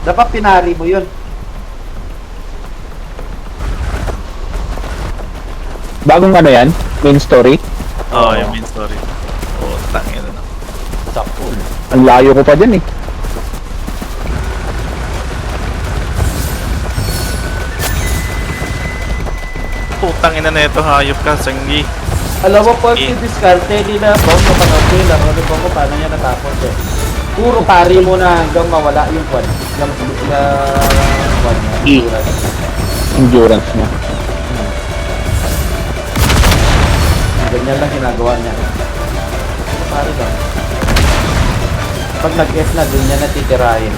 Dapat pinari mo yun. Bagong ano yan? Main story? Oo, yung main story. Oo, tangin na. Sakul. Ang layo ko pa dyan eh. Putang ina na ito, hayop ka, sanggi. Alam mo po, yung diskarte nila, bong napanood ko yung laro ni Bong ko paano niya natapos eh. Puro pari mo na hanggang mawala yung kwan. Yung kwan niya. Endurance niya. Ganyan lang ginagawa niya. Pari lang. Pag nag-F na, ganyan na titirahin.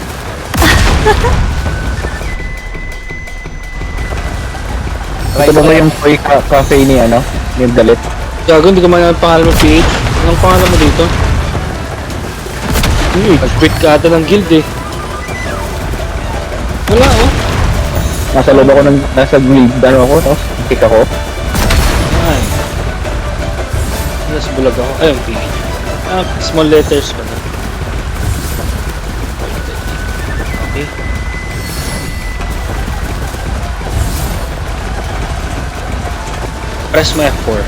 Ito ba yung toy cafe ni ano? Yung galit? Gago, hindi ko man ang pangalan mo PH. Anong pangalan mo dito? Nag-quit ka ata ng guild eh. Wala oh. Nasa loob ako ng, nasa guild, ano ako, tapos kick ako. Ay. Nasa bulag ako. Ayun, PH. Ah, small letters pa na. Okay. Press mo F4.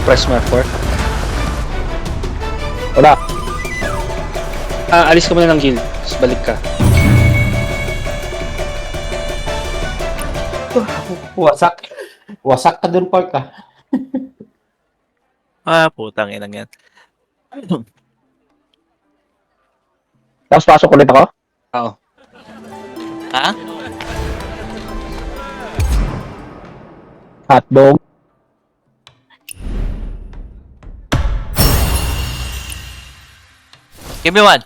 Press mo F4. Wala. Alis ka muna ng guild. Tapos balik ka. Wasak. Wasak ka dun, Park ah. Putang ina yan. Tapos pasok ulit ako? Oo. Ha? Hotdog. Give me one.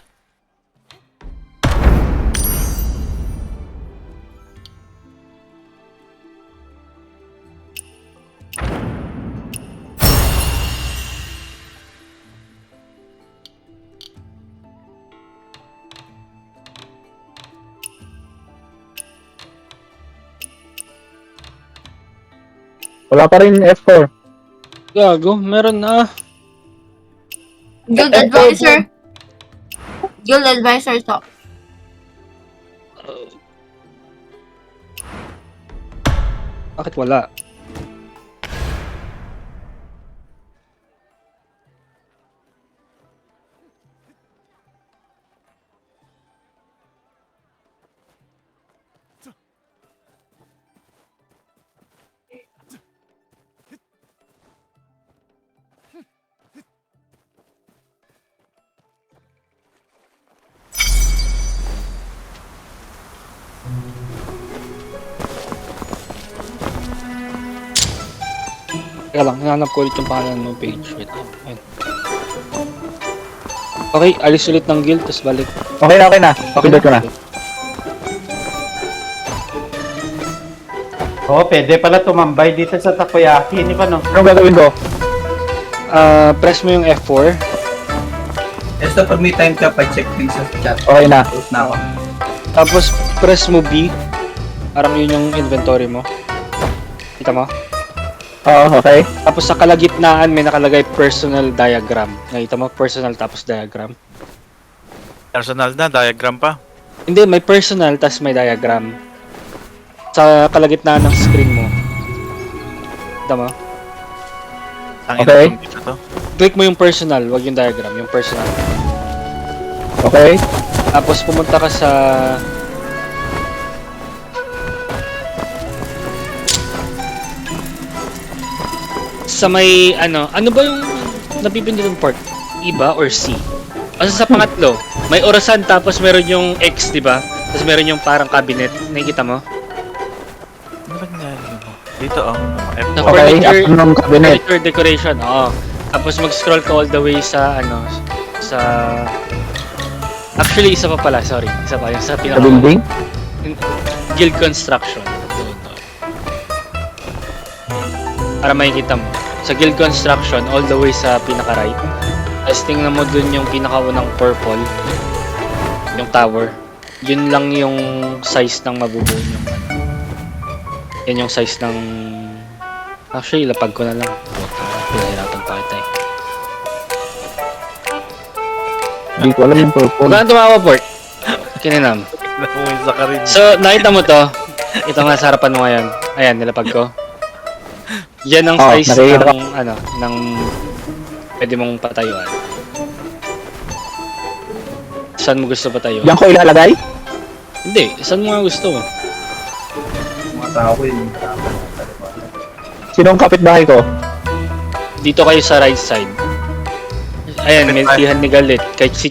Wala pa rin F4. Gago, meron na. Guild advisor. Guild advisor to. Bakit wala? Teka lang, hinanap ko ulit yung pangalan ng page. Wait, ayun. Okay, alis ulit ng guild, tapos balik. Okay na, okay na. Pindot ko na. Oo, pwede pala tumambay dito sa takoyaki. Hindi pa no? Anong gagawin ko? Press mo yung F4. Basta pag may time ka, pa-check din sa chat. Okay na. Out na ako. Tapos press mo B. Parang yun yung inventory mo. Kita mo? Oo, okay. Tapos sa kalagitnaan may nakalagay personal diagram. Nakita mo? Personal tapos diagram. Personal na, diagram pa. Hindi, may personal tapos may diagram. Sa kalagitnaan ng screen mo. Kita mo? Tangin Okay. na dito to. Click mo yung personal, wag yung diagram, yung personal. Okay. Tapos pumunta ka sa may ano ba yung napipindot ng port? E ba or C? Kasi sa pangatlo, may orasan tapos meron yung X, di ba? Tapos meron yung parang cabinet. Nakikita mo? Ano ba nangyari mo? Dito oh. Sa F4. Okay, afternoon cabinet. furniture decoration, oo. Tapos mag-scroll ka all the way sa ano, sa... Actually, isa pa pala, sorry. Isa pa, yung sa Sa pinaka... building? Guild construction. Doon. Para makikita mo. Sa guild construction, all the way sa pinaka-right. Tapos tingnan mo dun yung pinakaunang purple. Yung tower. Yun lang yung size ng mabubuo nyo. Yan yung size ng... Actually, lapag ko na lang. Pinahirapan pa kita eh. Hindi ko alam yung purple. Huwag ka na tumawa, Port. Kininam. Namuwisa ka rin. So, nakita mo to? Ito nga sa harapan mo ngayon. Ayan, nilapag ko. Yan ang Oh, size nakikita ng, ng pwede mong patayuan. Saan mo gusto patayo? Diyan ko ilalagay? Hindi, saan mo nga gusto? Mga tao yun. Sinong kapitbahay ko? Dito kayo sa right side. Ayan, milkihan ni Galit. Kahit si